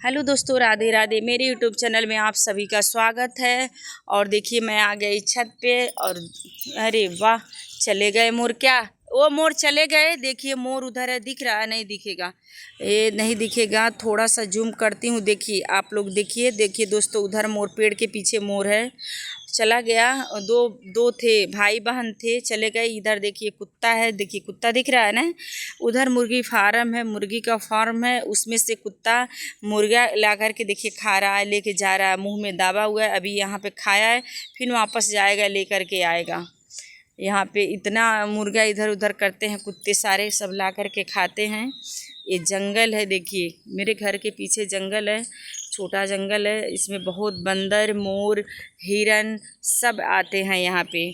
Hello दोस्तों, राधे राधे। मेरे YouTube channel में आप सभी का स्वागत है। और देखिए मैं आ गई छत पे और अरे वाह, चले गए मोर। क्या वो मोर चले गए? देखिए मोर उधर है, दिख रहा है? नहीं दिखेगा, ये नहीं दिखेगा। थोड़ा सा जूम करती हूँ, देखिए आप लोग। देखिए देखिए दोस्तों, उधर मोर, पेड़ के पीछे मोर है, चला गया। दो दो थे, भाई बहन थे, चले गए। इधर देखिए कुत्ता है, देखिए कुत्ता दिख रहा है ना। उधर मुर्गी फार्म है, मुर्गी का फार्म है, उसमें से कुत्ता मुर्गा ला कर के देखिए खा रहा है, लेके जा रहा है, मुंह में दाबा हुआ है। अभी यहाँ पे खाया है, फिर वापस जाएगा, लेकर के आएगा। यहाँ पे इतना मुर्गा इधर उधर करते हैं कुत्ते, सारे सब ला कर के खाते हैं। ये जंगल है, देखिए मेरे घर के पीछे जंगल है, छोटा जंगल है। इसमें बहुत बंदर, मोर, हिरन सब आते हैं यहाँ पे।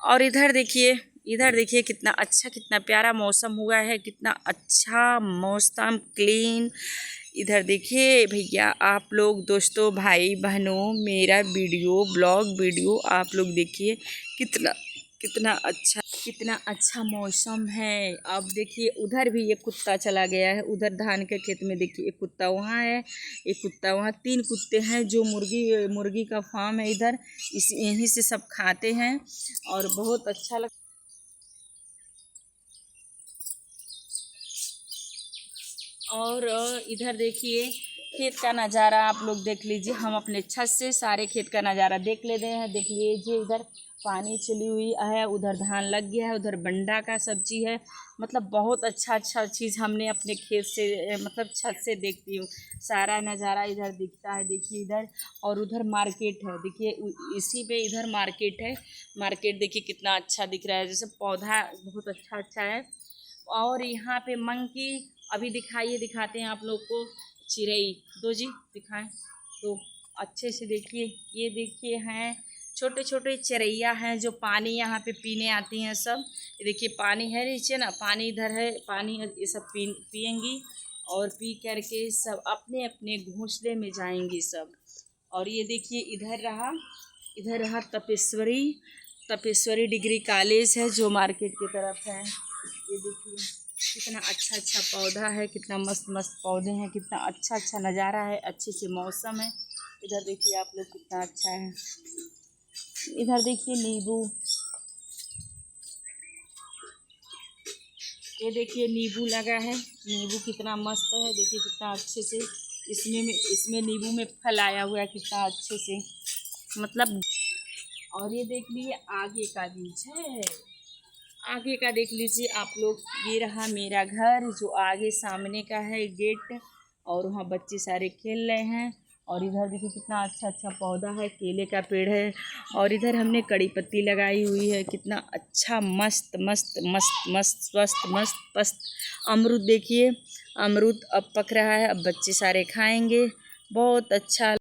और इधर देखिए कितना अच्छा, कितना प्यारा मौसम हुआ है, कितना अच्छा मौसम, क्लीन। इधर देखिए भैया, आप लोग दोस्तों, भाई बहनों, मेरा वीडियो, ब्लॉग वीडियो आप लोग देखिए, कितना कितना अच्छा मौसम है। अब देखिए उधर भी एक कुत्ता चला गया है, उधर धान के खेत में देखिए एक कुत्ता वहाँ है, एक कुत्ता वहाँ। 3 कुत्ते हैं, जो मुर्गी का फार्म है इधर, यहीं से सब खाते हैं और बहुत अच्छा लगता। और इधर देखिए खेत का नज़ारा आप लोग देख लीजिए। हम अपने छत से सारे खेत का नज़ारा देख लेते हैं। देख लीजिए, इधर पानी चली हुई है, उधर धान लग गया है, उधर बंडा का सब्जी है। मतलब बहुत अच्छा चीज़ हमने अपने खेत से, मतलब छत से देखती हूँ। सारा नज़ारा इधर दिखता है, देखिए इधर। और उधर मार्केट है, देखिए इसी पे इधर मार्केट है। मार्केट देखिए कितना अच्छा दिख रहा है, जैसे पौधा बहुत अच्छा है। और यहाँ पे मंकी अभी दिखाते हैं आप लोग को। चिड़ई दो जी दिखाएं तो अच्छे से देखिए। ये देखिए हैं छोटे छोटे चिड़ैया हैं, जो पानी यहाँ पे पीने आती हैं सब। ये देखिए पानी है नीचे ना, पानी इधर है, पानी ये सब पिएंगी और पी करके सब अपने अपने घोंसले में जाएंगी सब। और ये देखिए इधर रहा तपेश्वरी डिग्री कॉलेज है, जो मार्केट की तरफ है। ये देखिए कितना अच्छा पौधा है, कितना मस्त पौधे हैं, कितना अच्छा नज़ारा है, अच्छे से मौसम है। इधर देखिए आप लोग कितना अच्छा है। इधर देखिए नींबू, ये देखिए नींबू लगा है, नींबू कितना मस्त है, देखिए कितना अच्छे से इसमें नींबू में फल आया हुआ है, कितना अच्छे से, मतलब। और ये देख लीजिए आगे का बीज है, आगे का देख लीजिए आप लोग। ये रहा मेरा घर, जो आगे सामने का है गेट, और वहाँ बच्चे सारे खेल रहे हैं। और इधर देखिए कितना अच्छा पौधा है, केले का पेड़ है। और इधर हमने कड़ी पत्ती लगाई हुई है, कितना अच्छा मस्त अमरूद देखिए, अमरूद अब पक रहा है, अब बच्चे सारे खाएंगे, बहुत अच्छा।